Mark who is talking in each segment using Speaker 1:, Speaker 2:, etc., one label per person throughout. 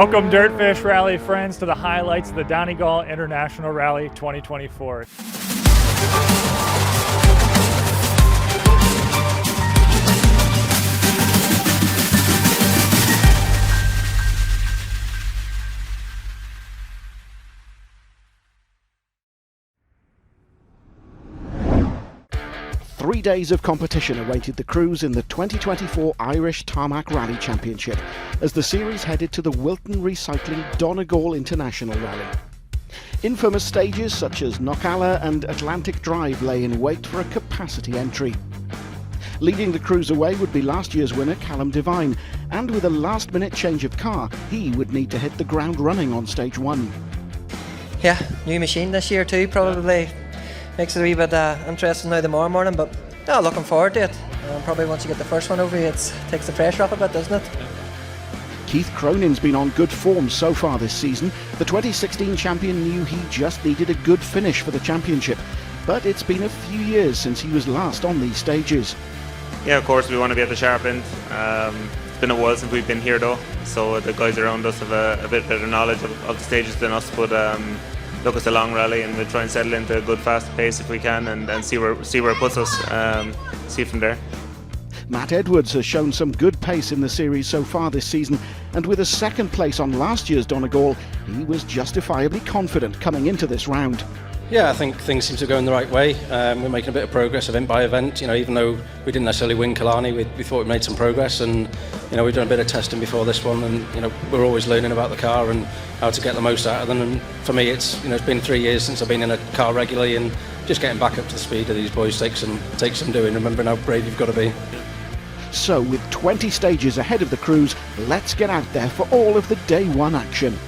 Speaker 1: Welcome Dirtfish Rally friends to the highlights of the Donegal International Rally 2024.
Speaker 2: Three days of competition awaited the crews in the 2024 Irish Tarmac Rally Championship as the series headed to the Wilton Recycling Donegal International Rally. Infamous stages such as Knockalla and Atlantic Drive lay in wait for a capacity entry. Leading the crews away would be last year's winner Callum Devine, and with a last-minute change of car, he would need to hit the ground running on stage one.
Speaker 3: Yeah, new machine this year too, probably makes it a wee bit interesting now tomorrow morning, but yeah, looking forward to it. Probably once you get the first one over you, it takes the pressure off a bit, doesn't it?
Speaker 2: Keith Cronin's been on good form so far this season. The 2016 champion knew he just needed a good finish for the championship, but it's been a few years since he was last on these stages.
Speaker 4: Yeah, of course we want to be at the sharp end. It's been a while since we've been here though, so the guys around us have a bit better knowledge of the stages than us, but look, it's a long rally and we'll try and settle into a good fast pace if we can and see where it puts us, see from there.
Speaker 2: Matt Edwards has shown some good pace in the series so far this season, and with a second place on last year's Donegal, he was justifiably confident coming into this round.
Speaker 5: Yeah, I think things seem to go in the right way. We're making a bit of progress event by event. You know, even though we didn't necessarily win Killarney, we thought we made some progress, and you know, we've done a bit of testing before this one, and you know, we're always learning about the car and how to get the most out of them. And for me, it's been 3 years since I've been in a car regularly, and just getting back up to the speed of these boys takes some doing. Remembering how brave you've got to be.
Speaker 2: So, with 20 stages ahead of the crews, let's get out there for all of the day one action.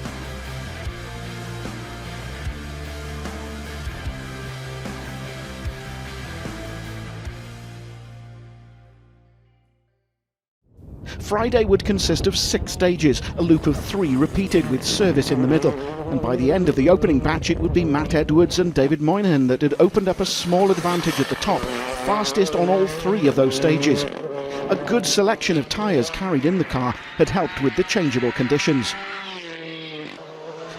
Speaker 2: Friday would consist of 6 stages, a loop of 3 repeated with service in the middle, and by the end of the opening batch it would be Matt Edwards and David Moynihan that had opened up a small advantage at the top, fastest on all 3 of those stages. A good selection of tyres carried in the car had helped with the changeable conditions.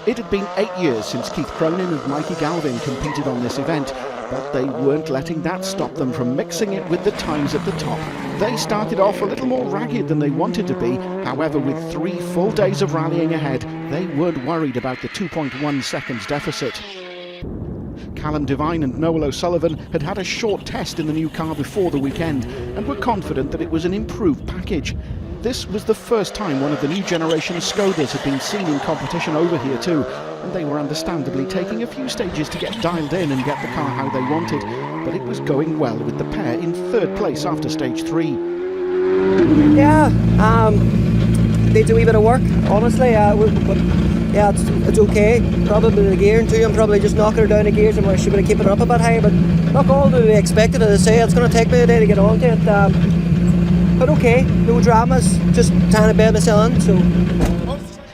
Speaker 2: It had been 8 years since Keith Cronin and Mikey Galvin competed on this event, but they weren't letting that stop them from mixing it with the times at the top. They started off a little more ragged than they wanted to be. However, with 3 full days of rallying ahead, they weren't worried about the 2.1 seconds deficit. Callum Devine and Noel O'Sullivan had had a short test in the new car before the weekend and were confident that it was an improved package. This was the first time one of the new generation Skodas had been seen in competition over here too, and they were understandably taking a few stages to get dialed in and get the car how they wanted, but it was going well with the pair in 3rd place after stage 3.
Speaker 3: Yeah, needs a wee bit of work, honestly. Yeah, it's okay. Probably the gearing too. I'm probably just knocking her down the gears and I should be keeping it up a bit high, but not all to be expected. As I say, it's going to take me a day to get on to it. But okay, no dramas, just trying to bear myself in, so.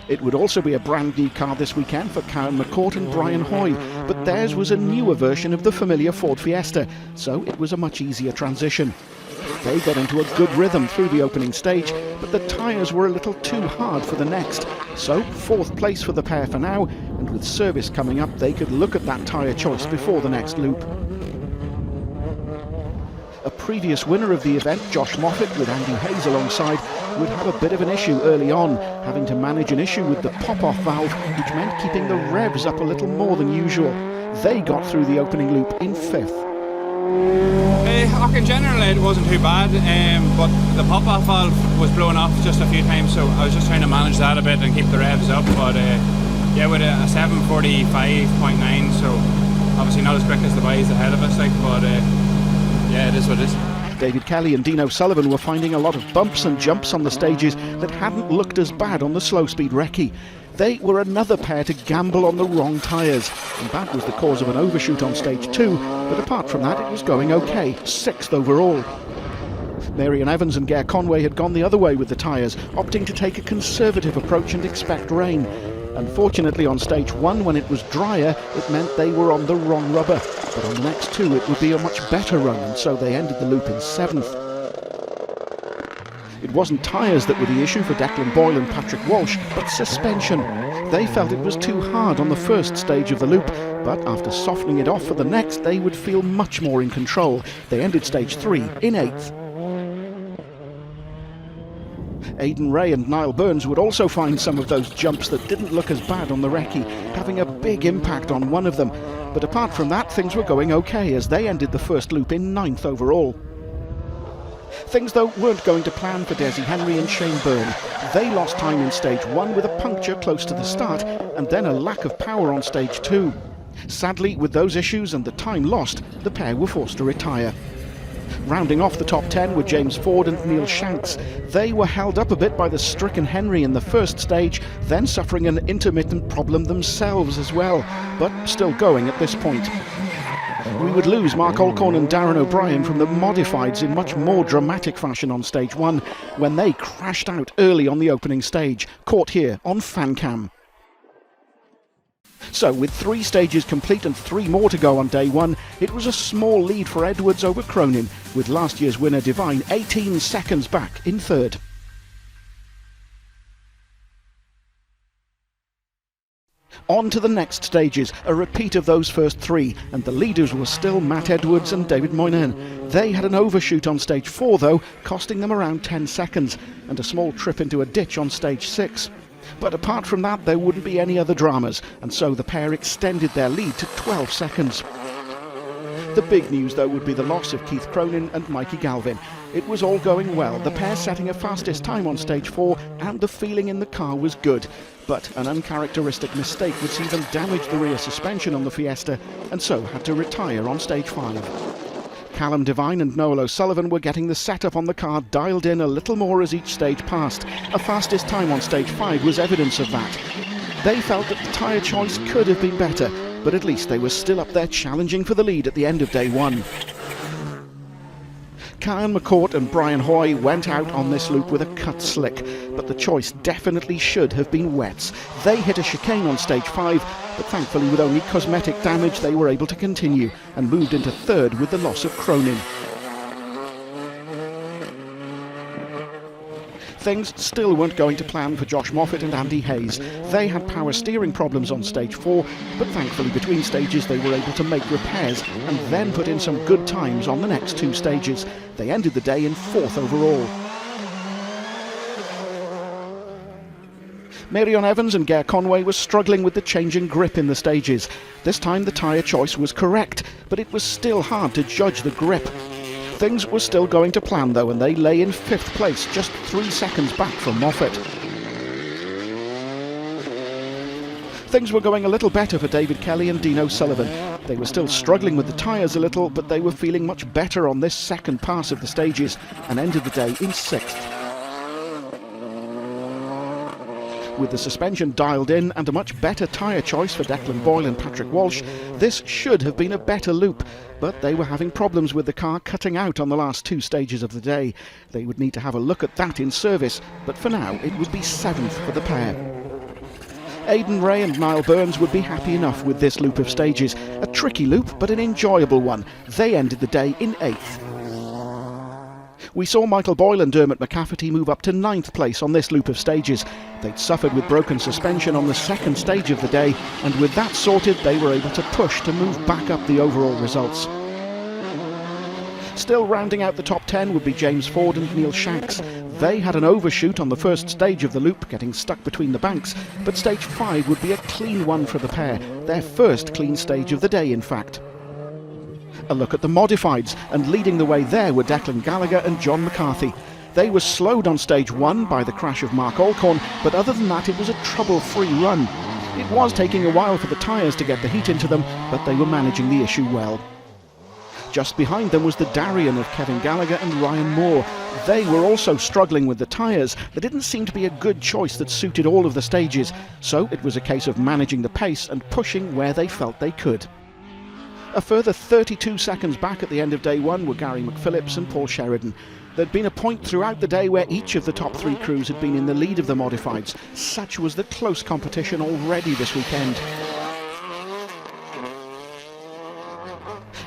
Speaker 2: It would also be a brand new car this weekend for Karen McCourt and Brian Hoy, but theirs was a newer version of the familiar Ford Fiesta, so it was a much easier transition. They got into a good rhythm through the opening stage, but the tyres were a little too hard for the next, so 4th place for the pair for now, and with service coming up they could look at that tyre choice before the next loop. A previous winner of the event, Josh Moffat, with Andy Hayes alongside, would have a bit of an issue early on, having to manage an issue with the pop-off valve, which meant keeping the revs up a little more than usual. They got through the opening loop in 5th.
Speaker 6: In general it wasn't too bad, but the pop-off valve was blowing off just a few times, so I was just trying to manage that a bit and keep the revs up, but yeah, with a 745.9, so obviously not as quick as the boys ahead of us, but yeah, it is what it is.
Speaker 2: David Kelly and Dino Sullivan were finding a lot of bumps and jumps on the stages that hadn't looked as bad on the slow-speed recce. They were another pair to gamble on the wrong tyres, and that was the cause of an overshoot on stage 2, but apart from that it was going okay, 6th overall. Marion Evans and Gare Conway had gone the other way with the tyres, opting to take a conservative approach and expect rain. Unfortunately on stage 1, when it was drier, it meant they were on the wrong rubber, but on the next 2 it would be a much better run, and so they ended the loop in 7th. It wasn't tyres that were the issue for Declan Boyle and Patrick Walsh, but suspension. They felt it was too hard on the first stage of the loop, but after softening it off for the next, they would feel much more in control. They ended stage 3 in 8th. Aidan Ray and Niall Burns would also find some of those jumps that didn't look as bad on the recce, having a big impact on one of them. But apart from that, things were going okay as they ended the first loop in 9th overall. Things, though, weren't going to plan for Desi Henry and Shane Byrne. They lost time in stage 1 with a puncture close to the start, and then a lack of power on stage 2. Sadly, with those issues and the time lost, the pair were forced to retire. Rounding off the top 10 were James Ford and Neil Shanks. They were held up a bit by the stricken Henry in the first stage, then suffering an intermittent problem themselves as well, but still going at this point. We would lose Mark Alcorn and Darren O'Brien from the modifieds in much more dramatic fashion on stage 1, when they crashed out early on the opening stage, caught here on Fancam. So, with 3 stages complete and 3 more to go on day 1, it was a small lead for Edwards over Cronin, with last year's winner Devine 18 seconds back in 3rd. On to the next stages, a repeat of those first 3, and the leaders were still Matt Edwards and David Moynihan. They had an overshoot on stage 4 though, costing them around 10 seconds, and a small trip into a ditch on stage 6. But apart from that, there wouldn't be any other dramas, and so the pair extended their lead to 12 seconds. The big news, though, would be the loss of Keith Cronin and Mikey Galvin. It was all going well, the pair setting a fastest time on stage 4, and the feeling in the car was good. But an uncharacteristic mistake would see them damage the rear suspension on the Fiesta, and so had to retire on stage 5. Callum Devine and Noel O'Sullivan were getting the setup on the car dialed in a little more as each stage passed. A fastest time on stage 5 was evidence of that. They felt that the tyre choice could have been better, but at least they were still up there challenging for the lead at the end of day 1. Kyan McCourt and Brian Hoy went out on this loop with a cut slick, but the choice definitely should have been wets. They hit a chicane on stage 5, but thankfully with only cosmetic damage they were able to continue and moved into 3rd with the loss of Cronin. Things still weren't going to plan for Josh Moffat and Andy Hayes. They had power steering problems on stage 4, but thankfully between stages they were able to make repairs and then put in some good times on the next 2 stages. They ended the day in 4th overall. Marion Evans and Gare Conway were struggling with the changing grip in the stages. This time the tyre choice was correct, but it was still hard to judge the grip. Things were still going to plan though, and they lay in 5th place, just 3 seconds back from Moffat. Things were going a little better for David Kelly and Dean O'Sullivan. They were still struggling with the tyres a little, but they were feeling much better on this second pass of the stages and ended the day in 6th. With the suspension dialed in and a much better tyre choice for Declan Boyle and Patrick Walsh, this should have been a better loop, but they were having problems with the car cutting out on the last 2 stages of the day. They would need to have a look at that in service, but for now it would be 7th for the pair. Aidan Ray and Niall Burns would be happy enough with this loop of stages. A tricky loop, but an enjoyable one. They ended the day in 8th. We saw Michael Boyle and Dermot McCafferty move up to 9th place on this loop of stages. They'd suffered with broken suspension on the 2nd stage of the day, and with that sorted they were able to push to move back up the overall results. Still rounding out the top 10 would be James Ford and Neil Shanks. They had an overshoot on the first stage of the loop, getting stuck between the banks, but stage 5 would be a clean one for the pair, their first clean stage of the day in fact. A look at the modifieds, and leading the way there were Declan Gallagher and John McCarthy. They were slowed on stage 1 by the crash of Mark Alcorn, but other than that it was a trouble-free run. It was taking a while for the tyres to get the heat into them, but they were managing the issue well. Just behind them was the Darien of Kevin Gallagher and Ryan Moore. They were also struggling with the tyres. There didn't seem to be a good choice that suited all of the stages, so it was a case of managing the pace and pushing where they felt they could. A further 32 seconds back at the end of day 1 were Gary McPhillips and Paul Sheridan. There'd been a point throughout the day where each of the top 3 crews had been in the lead of the modifieds. Such was the close competition already this weekend.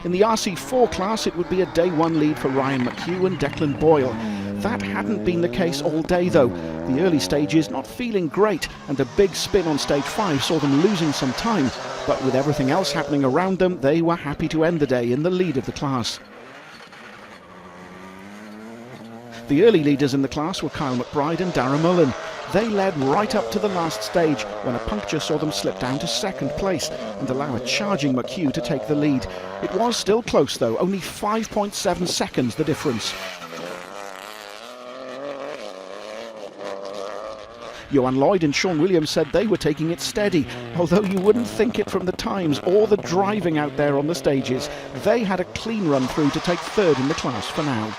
Speaker 2: In the RC4 class, it would be a day 1 lead for Ryan McHugh and Declan Boyle. That hadn't been the case all day though. The early stages not feeling great, and a big spin on stage 5 saw them losing some time, but with everything else happening around them, they were happy to end the day in the lead of the class. The early leaders in the class were Kyle McBride and Darragh Mullen. They led right up to the last stage when a puncture saw them slip down to second place and allow a charging McHugh to take the lead. It was still close though, only 5.7 seconds the difference. Johan Lloyd and Sean Williams said they were taking it steady, although you wouldn't think it from the times or the driving out there on the stages. They had a clean run through to take third in the class for now.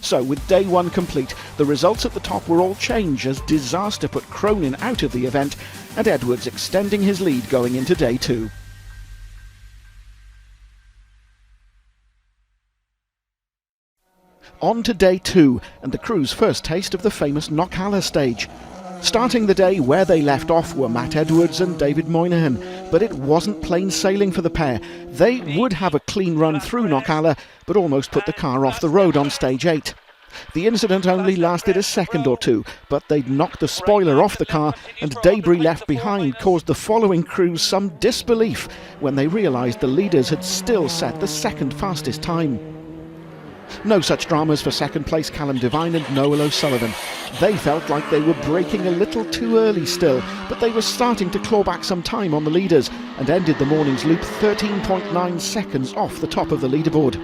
Speaker 2: So, with day 1 complete, the results at the top were all change as disaster put Cronin out of the event and Edwards extending his lead going into day 2. On to day 2 and the crew's first taste of the famous Knockalla stage. Starting the day where they left off were Matt Edwards and David Moynihan, but it wasn't plain sailing for the pair. They would have a clean run through Knockalla, but almost put the car off the road on stage 8. The incident only lasted a second or two, but they'd knocked the spoiler off the car, and debris left behind caused the following crews some disbelief when they realised the leaders had still set the second fastest time. No such dramas for second place Callum Devine and Noel O'Sullivan. They felt like they were braking a little too early still, but they were starting to claw back some time on the leaders and ended the morning's loop 13.9 seconds off the top of the leaderboard.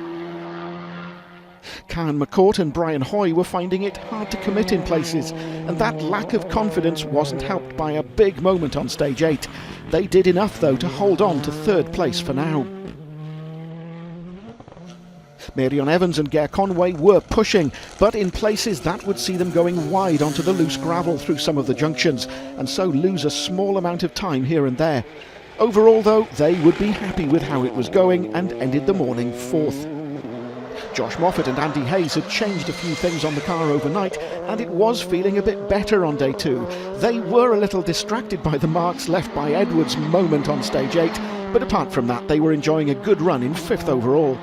Speaker 2: Karen McCourt and Brian Hoy were finding it hard to commit in places, and that lack of confidence wasn't helped by a big moment on stage 8. They did enough though to hold on to third place for now. Marion Evans and Ger Conway were pushing, but in places that would see them going wide onto the loose gravel through some of the junctions, and so lose a small amount of time here and there. Overall though, they would be happy with how it was going and ended the morning 4th. Josh Moffat and Andy Hayes had changed a few things on the car overnight, and it was feeling a bit better on day 2. They were a little distracted by the marks left by Edwards' moment on stage 8, but apart from that they were enjoying a good run in 5th overall.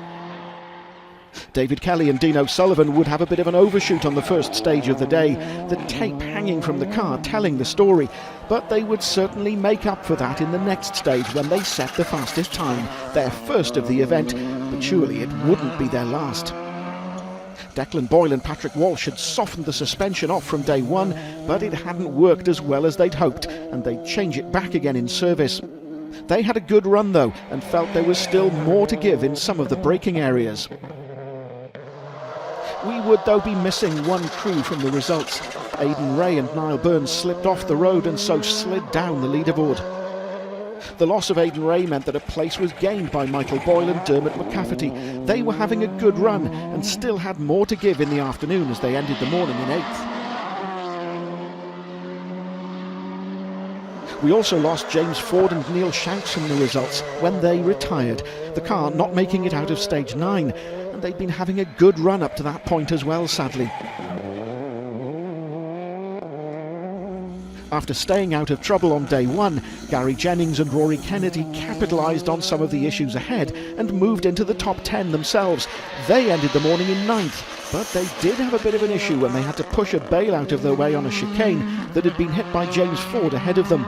Speaker 2: David Kelly and Dean O'Sullivan would have a bit of an overshoot on the first stage of the day, the tape hanging from the car telling the story, but they would certainly make up for that in the next stage when they set the fastest time, their first of the event, but surely it wouldn't be their last. Declan Boyle and Patrick Walsh had softened the suspension off from day 1, but it hadn't worked as well as they'd hoped, and they'd change it back again in service. They had a good run though, and felt there was still more to give in some of the braking areas. We would though be missing one crew from the results. Aidan Ray and Niall Burns slipped off the road and so slid down the leaderboard. The loss of Aidan Ray meant that a place was gained by Michael Boyle and Dermot McCafferty. They were having a good run and still had more to give in the afternoon as they ended the morning in 8th. We also lost James Ford and Neil Shanks from the results when they retired, the car not making it out of stage 9. They'd been having a good run up to that point as well, sadly. After staying out of trouble on day 1, Gary Jennings and Rory Kennedy capitalised on some of the issues ahead and moved into the top 10 themselves. They ended the morning in 9th, but they did have a bit of an issue when they had to push a Bale out of their way on a chicane that had been hit by James Ford ahead of them.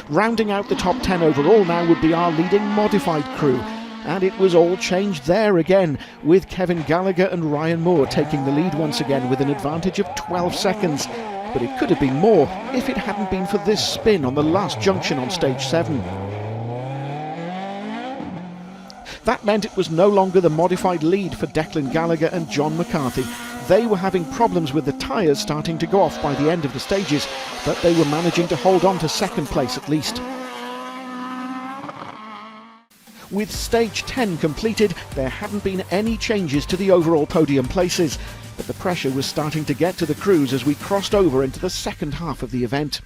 Speaker 2: Rounding out the top 10 overall now would be our leading modified crew, and it was all changed there again, with Kevin Gallagher and Ryan Moore taking the lead once again with an advantage of 12 seconds. But it could have been more if it hadn't been for this spin on the last junction on stage 7. That meant it was no longer the modified lead for Declan Gallagher and John McCarthy. They were having problems with the tyres starting to go off by the end of the stages, but they were managing to hold on to second place at least. With stage 10 completed, there hadn't been any changes to the overall podium places, but the pressure was starting to get to the crews as we crossed over into the second half of the event.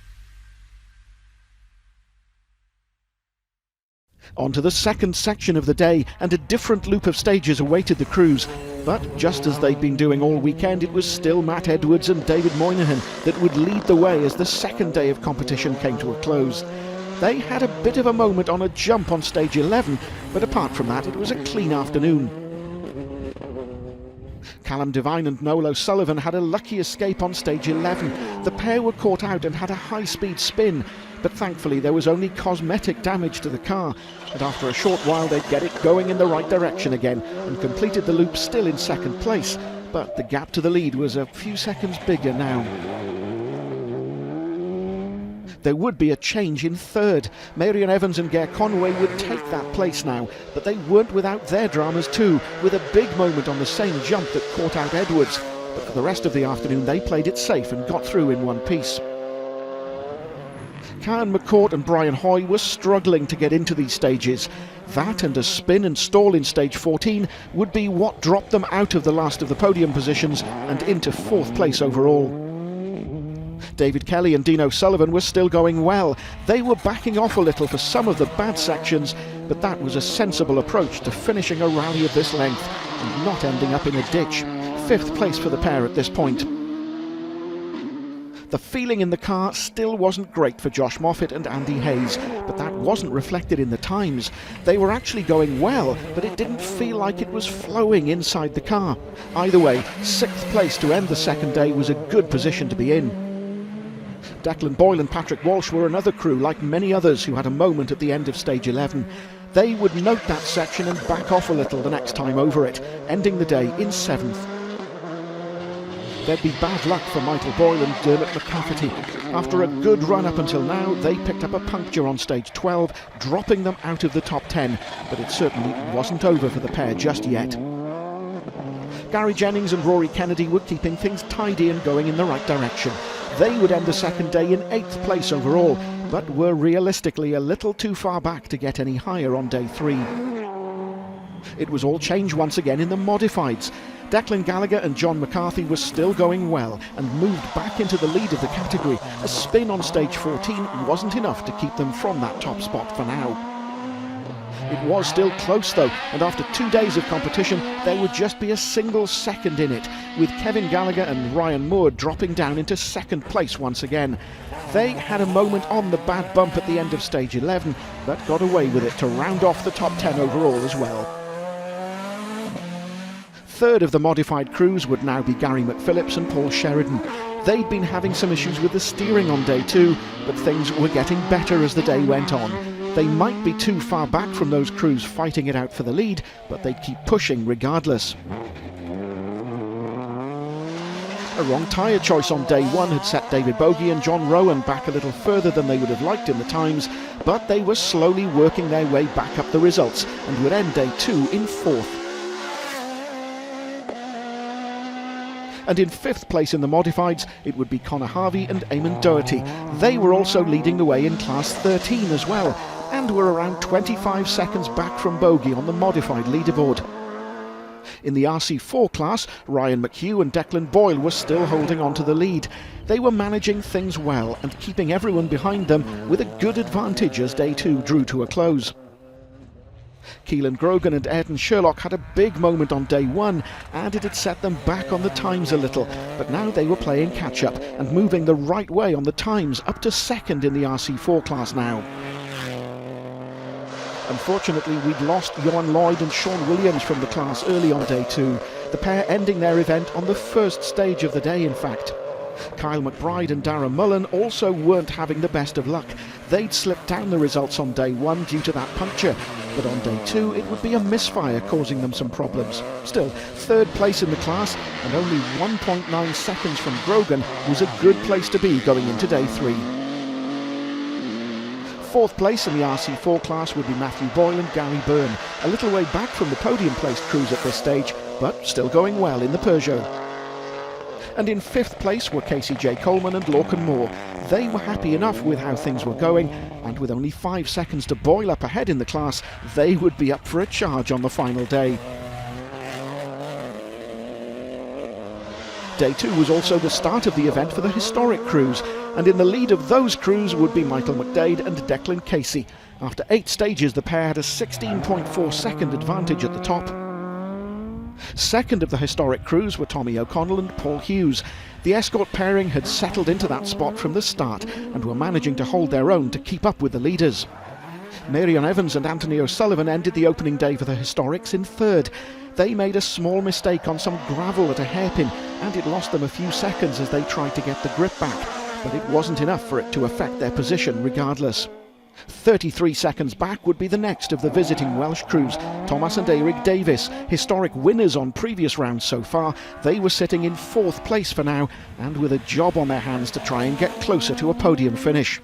Speaker 2: On to the second section of the day, and a different loop of stages awaited the crews. But just as they'd been doing all weekend, it was still Matt Edwards and David Moynihan that would lead the way as the second day of competition came to a close. They had a bit of a moment on a jump on stage 11, but apart from that, it was a clean afternoon. Callum Devine and Noel O'Sullivan had a lucky escape on stage 11. The pair were caught out and had a high-speed spin, but thankfully there was only cosmetic damage to the car, and after a short while they'd get it going in the right direction again and completed the loop still in second place, but the gap to the lead was a few seconds bigger now. There would be a change in third. Marion Evans and Gare Conway would take that place now, but they weren't without their dramas too, with a big moment on the same jump that caught out Edwards. But for the rest of the afternoon they played it safe and got through in one piece. Kyan McCourt and Brian Hoy were struggling to get into these stages. That and a spin and stall in stage 14 would be what dropped them out of the last of the podium positions and into fourth place overall. David Kelly and Dean O'Sullivan were still going well. They were backing off a little for some of the bad sections, but that was a sensible approach to finishing a rally of this length and not ending up in a ditch. Fifth place for the pair at this point. The feeling in the car still wasn't great for Josh Moffat and Andy Hayes, but that wasn't reflected in the times. They were actually going well, but it didn't feel like it was flowing inside the car. Either way, sixth place to end the second day was a good position to be in. Declan Boyle and Patrick Walsh were another crew, like many others who had a moment at the end of stage 11. They would note that section and back off a little the next time over it, ending the day in seventh. There'd be bad luck for Michael Boyle and Dermot McCafferty. After a good run up until now, they picked up a puncture on stage 12, dropping them out of the top 10, but it certainly wasn't over for the pair just yet. Gary Jennings and Rory Kennedy were keeping things tidy and going in the right direction. They would end the second day in 8th place overall, but were realistically a little too far back to get any higher on day 3. It was all change once again in the modifieds. Declan Gallagher and John McCarthy were still going well and moved back into the lead of the category. A spin on stage 14 wasn't enough to keep them from that top spot for now. It was still close though, and after 2 days of competition there would just be a single second in it, with Kevin Gallagher and Ryan Moore dropping down into second place once again. They had a moment on the bad bump at the end of stage 11, but got away with it to round off the top 10 overall as well. Third of the modified crews would now be Gary McPhillips and Paul Sheridan. They'd been having some issues with the steering on day 2, but things were getting better as the day went on. They might be too far back from those crews fighting it out for the lead, but they'd keep pushing regardless. A wrong tyre choice on day 1 had set David Bogie and John Rowan back a little further than they would have liked in the times, but they were slowly working their way back up the results and would end day 2 in 4th. And in 5th place in the modifieds, it would be Conor Harvey and Eamon Doherty. They were also leading the way in class 13 as well, and were around 25 seconds back from Bogie on the modified leaderboard. In the RC4 class, Ryan McHugh and Declan Boyle were still holding on to the lead. They were managing things well and keeping everyone behind them with a good advantage as day 2 drew to a close. Keelan Grogan and Ayrton Sherlock had a big moment on day 1, and it had set them back on the times a little, but now they were playing catch-up and moving the right way on the times, up to 2nd in the RC4 class now. Unfortunately, we'd lost Johan Lloyd and Sean Williams from the class early on day 2, the pair ending their event on the first stage of the day in fact. Kyle McBride and Darren Mullen also weren't having the best of luck. They'd slipped down the results on day 1 due to that puncture, but on day 2 it would be a misfire causing them some problems. Still, 3rd place in the class and only 1.9 seconds from Grogan was a good place to be going into day 3. 4th place in the RC4 class would be Matthew Boyle and Gary Byrne, a little way back from the podium placed crews at this stage, but still going well in the Peugeot. And in 5th place were Casey J. Coleman and Lorcan Moore. They were happy enough with how things were going, and with only 5 seconds to Boyle up ahead in the class, they would be up for a charge on the final day. Day 2 was also the start of the event for the historic crews, and in the lead of those crews would be Michael McDade and Declan Casey. After 8 stages, the pair had a 16.4 second advantage at the top. Second of the historic crews were Tommy O'Connell and Paul Hughes. The escort pairing had settled into that spot from the start and were managing to hold their own to keep up with the leaders. Marion Evans and Anthony O'Sullivan ended the opening day for the historics in third. They made a small mistake on some gravel at a hairpin, and it lost them a few seconds as they tried to get the grip back, but it wasn't enough for it to affect their position regardless. 33 seconds back would be the next of the visiting Welsh crews, Thomas and Eric Davis, historic winners on previous rounds so far. They were sitting in fourth place for now, and with a job on their hands to try and get closer to a podium finish.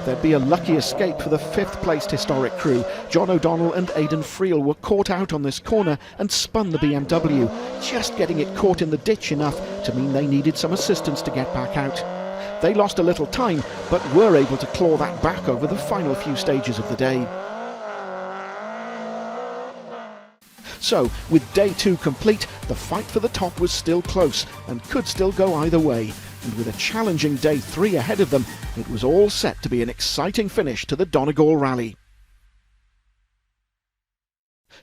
Speaker 2: There'd be a lucky escape for the fifth-placed historic crew. John O'Donnell and Aidan Friel were caught out on this corner and spun the BMW, just getting it caught in the ditch enough to mean they needed some assistance to get back out. They lost a little time, but were able to claw that back over the final few stages of the day. So, with day 2 complete, the fight for the top was still close and could still go either way. And with a challenging day 3 ahead of them, it was all set to be an exciting finish to the Donegal Rally.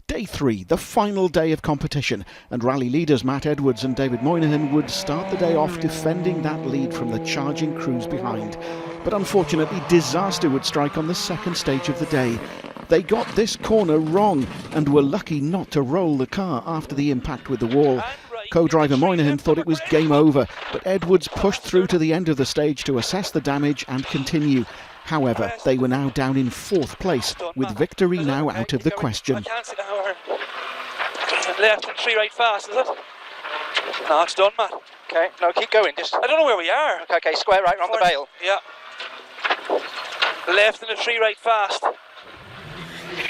Speaker 2: Day 3, the final day of competition, and rally leaders Matt Edwards and David Moynihan would start the day off defending that lead from the charging crews behind. But unfortunately, disaster would strike on the second stage of the day. They got this corner wrong and were lucky not to roll the car after the impact with the wall. Co-driver Moynihan thought it was game over, but Edwards pushed through to the end of the stage to assess the damage and continue. However, they were now down in fourth place, with victory now out of the question.
Speaker 7: Left and 3 right fast, is it? No, it's done, Matt.
Speaker 8: Okay, no, keep going. Just
Speaker 7: I don't know where we are.
Speaker 8: okay, square right round the bail.
Speaker 7: Yeah. Left and a 3 right fast.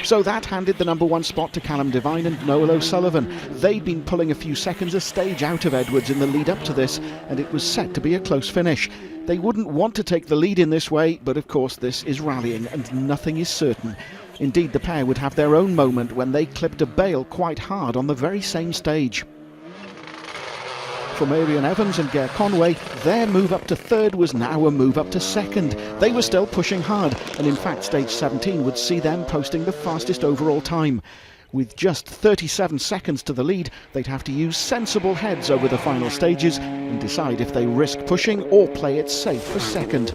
Speaker 2: So that handed the number 1 spot to Callum Devine and Noel O'Sullivan. They'd been pulling a few seconds a stage out of Edwards in the lead up to this, and it was set to be a close finish. They wouldn't want to take the lead in this way, but of course this is rallying and nothing is certain. Indeed, the pair would have their own moment when they clipped a bail quite hard on the very same stage. For Marion Evans and Ger Conway, their move up to third was now a move up to second. They were still pushing hard, and in fact stage 17 would see them posting the fastest overall time. With just 37 seconds to the lead, they'd have to use sensible heads over the final stages and decide if they risk pushing or play it safe for second.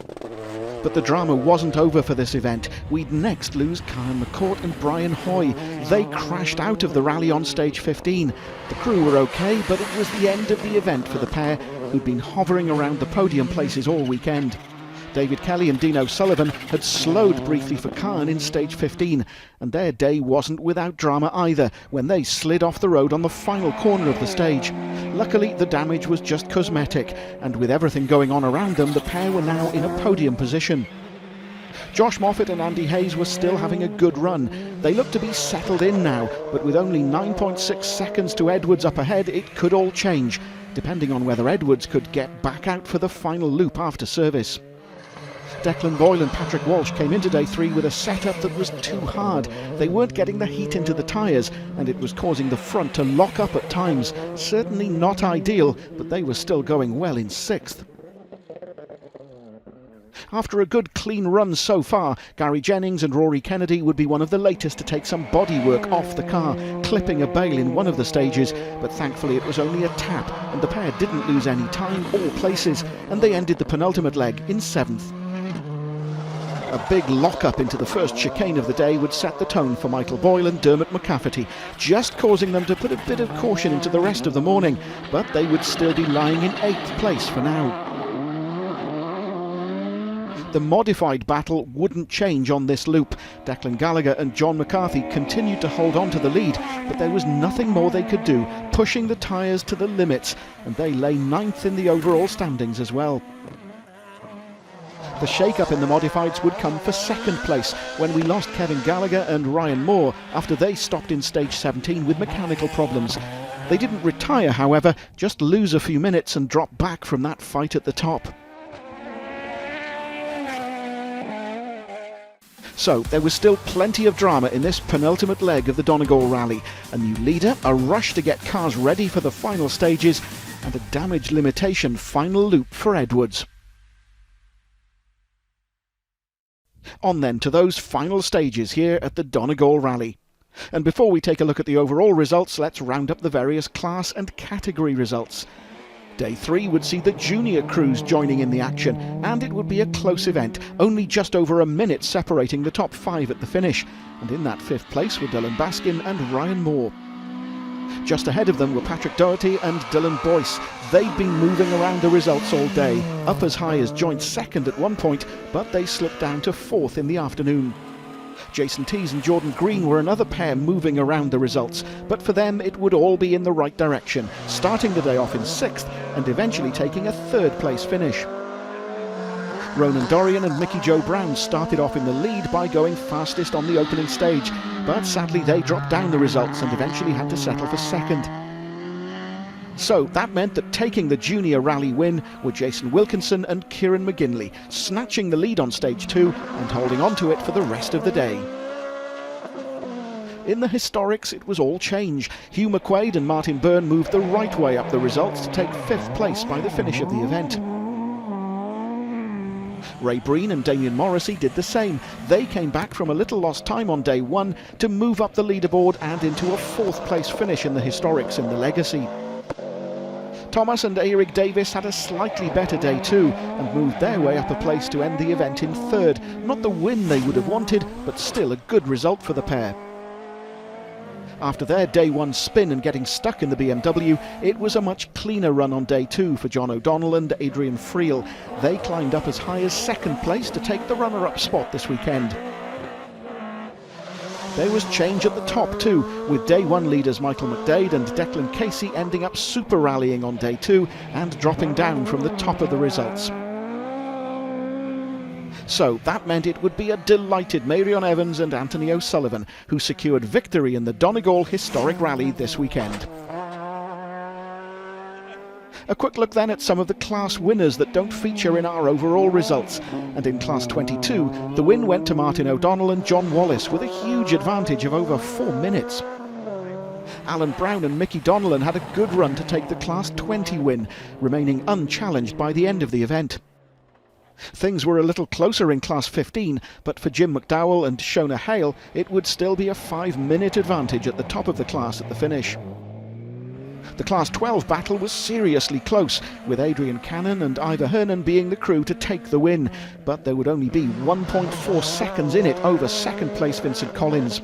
Speaker 2: But the drama wasn't over for this event. We'd next lose Karen McCourt and Brian Hoy. They crashed out of the rally on stage 15. The crew were okay, but it was the end of the event for the pair, who'd been hovering around the podium places all weekend. David Kelly and Dean O'Sullivan had slowed briefly for Khan in stage 15, and their day wasn't without drama either when they slid off the road on the final corner of the stage. Luckily, the damage was just cosmetic, and with everything going on around them, the pair were now in a podium position. Josh Moffat and Andy Hayes were still having a good run. They looked to be settled in now, but with only 9.6 seconds to Edwards up ahead, it could all change, depending on whether Edwards could get back out for the final loop after service. Declan Boyle and Patrick Walsh came into day 3 with a setup that was too hard. They weren't getting the heat into the tyres, and it was causing the front to lock up at times. Certainly not ideal, but they were still going well in 6th. After a good clean run so far, Gary Jennings and Rory Kennedy would be one of the latest to take some bodywork off the car, clipping a bail in one of the stages, but thankfully it was only a tap, and the pair didn't lose any time or places, and they ended the penultimate leg in 7th. A big lock-up into the first chicane of the day would set the tone for Michael Boyle and Dermot McCafferty, just causing them to put a bit of caution into the rest of the morning, but they would still be lying in 8th place for now. The modified battle wouldn't change on this loop. Declan Gallagher and John McCarthy continued to hold on to the lead, but there was nothing more they could do, pushing the tyres to the limits, and they lay 9th in the overall standings as well. The shake-up in the modifieds would come for 2nd place when we lost Kevin Gallagher and Ryan Moore after they stopped in stage 17 with mechanical problems. They didn't retire, however, just lose a few minutes and drop back from that fight at the top. So there was still plenty of drama in this penultimate leg of the Donegal Rally. A new leader, a rush to get cars ready for the final stages, and a damage limitation final loop for Edwards. On then to those final stages here at the Donegal Rally. And before we take a look at the overall results, let's round up the various class and category results. Day 3 would see the junior crews joining in the action, and it would be a close event, only just over a minute separating the top 5 at the finish. And in that 5th place were Dylan Baskin and Ryan Moore. Just ahead of them were Patrick Doherty and Dylan Boyce. They'd been moving around the results all day, up as high as joint 2nd at one point, but they slipped down to 4th in the afternoon. Jason Tees and Jordan Green were another pair moving around the results, but for them it would all be in the right direction, starting the day off in 6th and eventually taking a 3rd place finish. Ronan Dorian and Mickey Joe Brown started off in the lead by going fastest on the opening stage, but sadly they dropped down the results and eventually had to settle for 2nd. So that meant that taking the junior rally win were Jason Wilkinson and Kieran McGinley, snatching the lead on stage 2 and holding on to it for the rest of the day. In the historics, it was all change. Hugh McQuaid and Martin Byrne moved the right way up the results to take 5th place by the finish of the event. Ray Breen and Damien Morrissey did the same. They came back from a little lost time on day 1 to move up the leaderboard and into a 4th place finish in the historics in the Legacy. Thomas and Eric Davis had a slightly better day too and moved their way up a place to end the event in 3rd. Not the win they would have wanted, but still a good result for the pair. After their day 1 spin and getting stuck in the BMW, it was a much cleaner run on day 2 for John O'Donnell and Adrian Friel. They climbed up as high as 2nd place to take the runner-up spot this weekend. There was change at the top too, with day 1 leaders Michael McDade and Declan Casey ending up super rallying on day 2 and dropping down from the top of the results. So that meant it would be a delighted Marion Evans and Anthony O'Sullivan who secured victory in the Donegal Historic Rally this weekend. A quick look then at some of the class winners that don't feature in our overall results. And in Class 22, the win went to Martin O'Donnell and John Wallace with a huge advantage of over 4 minutes. Alan Brown and Mickey Donnellan had a good run to take the Class 20 win, remaining unchallenged by the end of the event. Things were a little closer in Class 15, but for Jim McDowell and Shona Hale, it would still be a 5-minute advantage at the top of the class at the finish. The Class 12 battle was seriously close, with Adrian Cannon and Ivor Hernan being the crew to take the win, but there would only be 1.4 seconds in it over 2nd place Vincent Collins.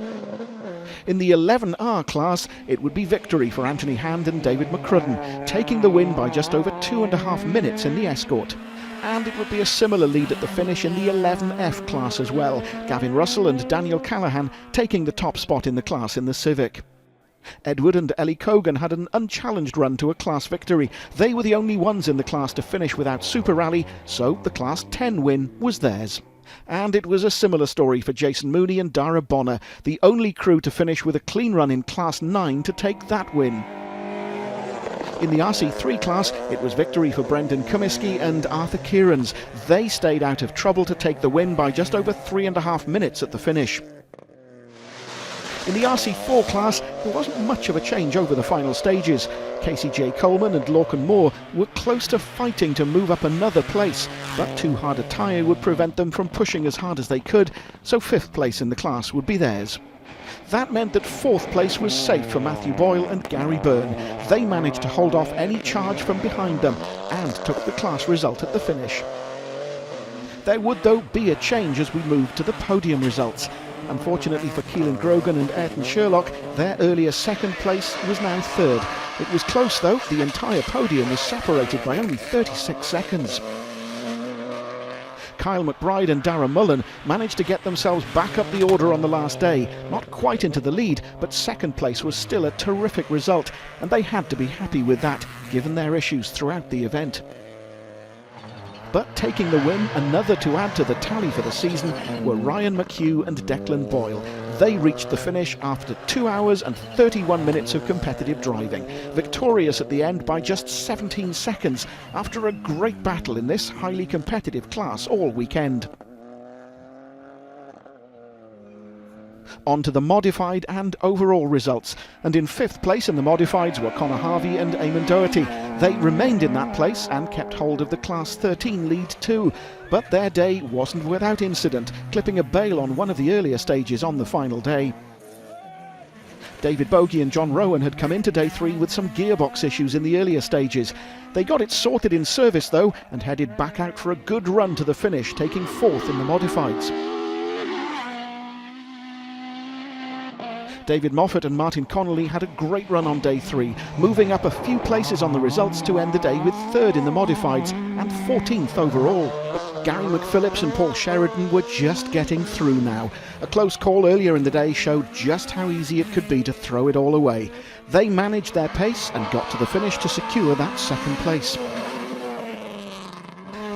Speaker 2: In the 11R class, it would be victory for Anthony Hand and David McCrudden, taking the win by just over 2.5 minutes in the escort. And it would be a similar lead at the finish in the 11F class as well, Gavin Russell and Daniel Callahan taking the top spot in the class in the Civic. Edward and Ellie Cogan had an unchallenged run to a class victory. They were the only ones in the class to finish without Super Rally, so the Class 10 win was theirs. And it was a similar story for Jason Mooney and Dara Bonner, the only crew to finish with a clean run in Class 9 to take that win. In the RC3 class, it was victory for Brendan Comiskey and Arthur Kierans. They stayed out of trouble to take the win by just over 3.5 minutes at the finish. In the RC4 class, there wasn't much of a change over the final stages. Casey J. Coleman and Lorcan Moore were close to fighting to move up another place, but too hard a tyre would prevent them from pushing as hard as they could, so 5th place in the class would be theirs. That meant that 4th place was safe for Matthew Boyle and Gary Byrne. They managed to hold off any charge from behind them and took the class result at the finish. There would though be a change as we moved to the podium results. Unfortunately for Keelan Grogan and Ayrton Sherlock, their earlier 2nd place was now 3rd. It was close though, the entire podium was separated by only 36 seconds. Kyle McBride and Darragh Mullen managed to get themselves back up the order on the last day, not quite into the lead, but 2nd place was still a terrific result, and they had to be happy with that, given their issues throughout the event. But taking the win, another to add to the tally for the season, were Ryan McHugh and Declan Boyle. They reached the finish after 2 hours and 31 minutes of competitive driving, victorious at the end by just 17 seconds after a great battle in this highly competitive class all weekend. On to the modified and overall results, and in 5th place in the modifieds were Connor Harvey and Eamon Doherty. They remained in that place and kept hold of the Class 13 lead too, but their day wasn't without incident, clipping a bail on one of the earlier stages on the final day. David Bogie and John Rowan had come into day 3 with some gearbox issues in the earlier stages. They got it sorted in service though and headed back out for a good run to the finish, taking 4th in the modifieds. David Moffat and Martin Connolly had a great run on day 3, moving up a few places on the results to end the day with 3rd in the modifieds and 14th overall. Gary McPhillips and Paul Sheridan were just getting through now. A close call earlier in the day showed just how easy it could be to throw it all away. They managed their pace and got to the finish to secure that 2nd place.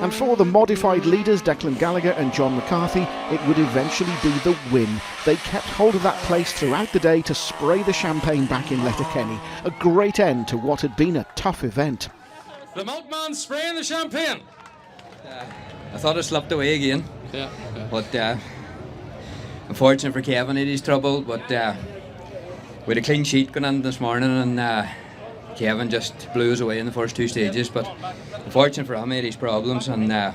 Speaker 2: And for the modified leaders Declan Gallagher and John McCarthy, it would eventually be the win. They kept hold of that place throughout the day to spray the champagne back in Letterkenny. A great end to what had been a tough event.
Speaker 9: The Mountain spraying the champagne.
Speaker 10: I thought I slipped away again.
Speaker 9: Yeah.
Speaker 10: But unfortunate for Kevin, it is trouble. But we had a clean sheet going in this morning, and Kevin just blew us away in the first 2 stages. But unfortunate for him, he had his problems, and I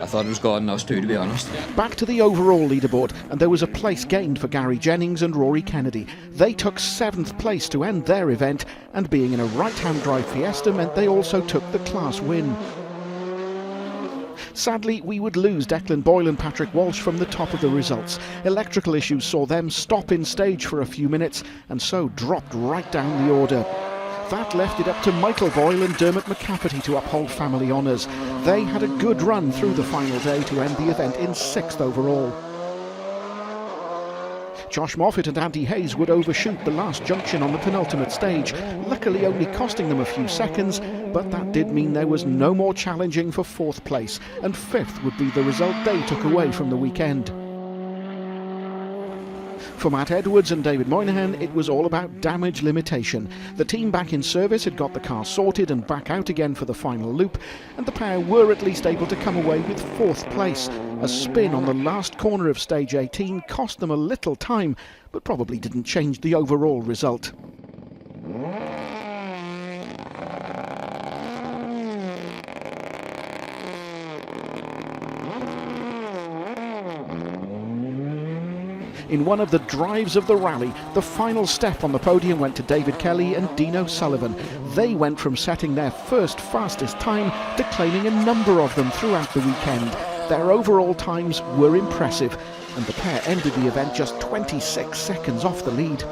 Speaker 10: thought it was God and us too, to be honest.
Speaker 2: Back to the overall leaderboard, and there was a place gained for Gary Jennings and Rory Kennedy. They took 7th place to end their event, and being in a right-hand drive Fiesta meant they also took the class win. Sadly, we would lose Declan Boyle and Patrick Walsh from the top of the results. Electrical issues saw them stop in stage for a few minutes and so dropped right down the order. That left it up to Michael Boyle and Dermot McCafferty to uphold family honours. They had a good run through the final day to end the event in 6th overall. Josh Moffat and Andy Hayes would overshoot the last junction on the penultimate stage, luckily only costing them a few seconds, but that did mean there was no more challenging for 4th place, and 5th would be the result they took away from the weekend. For Matt Edwards and David Moynihan, it was all about damage limitation. The team back in service had got the car sorted and back out again for the final loop, and the pair were at least able to come away with 4th place. A spin on the last corner of stage 18 cost them a little time, but probably didn't change the overall result. In one of the drives of the rally, the final step on the podium went to David Kelly and Dino Sullivan. They went from setting their first fastest time to claiming a number of them throughout the weekend. Their overall times were impressive, and the pair ended the event just 26 seconds off the lead.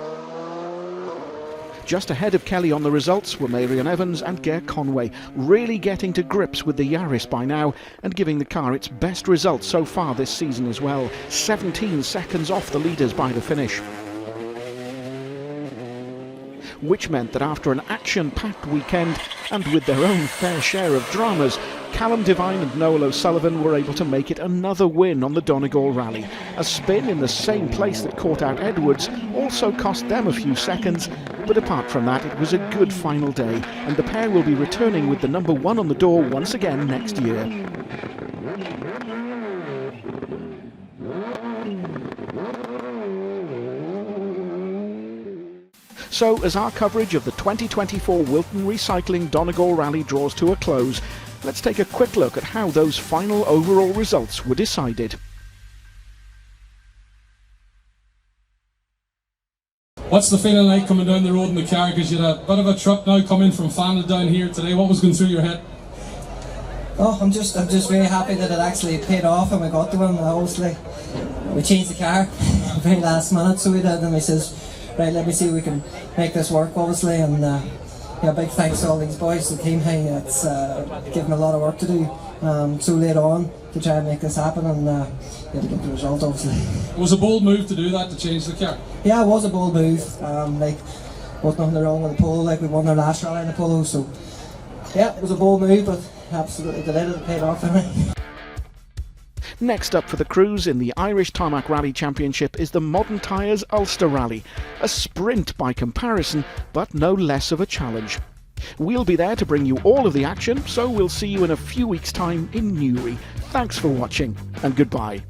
Speaker 2: Just ahead of Kelly on the results were Marion Evans and Ger Conway, really getting to grips with the Yaris by now and giving the car its best result so far this season as well, 17 seconds off the leaders by the finish. Which meant that after an action-packed weekend and with their own fair share of dramas, Callum Devine and Noel O'Sullivan were able to make it another win on the Donegal Rally. A spin in the same place that caught out Edwards also cost them a few seconds, but apart from that it was a good final day, and the pair will be returning with the number 1 on the door once again next year. So, as our coverage of the 2024 Wilton Recycling Donegal Rally draws to a close, let's take a quick look at how those final overall results were decided.
Speaker 9: What's the feeling like coming down the road in the car? Because you had a bit of a trip now coming from Fanel down here today. What was going through your head?
Speaker 3: Oh, I'm just very happy that it actually paid off and we got to him. Obviously, we changed the car very last minute, so we did, and he says, right, let me see if we can make this work, obviously, and yeah, big thanks to all these boys, the team. Hey, it's given a lot of work to do so late on to try and make this happen, and yeah, to get the result, obviously.
Speaker 9: It was a bold move to do that, to change the car.
Speaker 3: Yeah, it was a bold move. Like, wasn't nothing wrong with the pole. Like, we won our last rally in the polo, so yeah, it was a bold move, but absolutely delighted it paid off anyway.
Speaker 2: Next up for the crews in the Irish Tarmac Rally Championship is the Modern Tyres Ulster Rally. A sprint by comparison, but no less of a challenge. We'll be there to bring you all of the action, so we'll see you in a few weeks' time in Newry. Thanks for watching, and goodbye.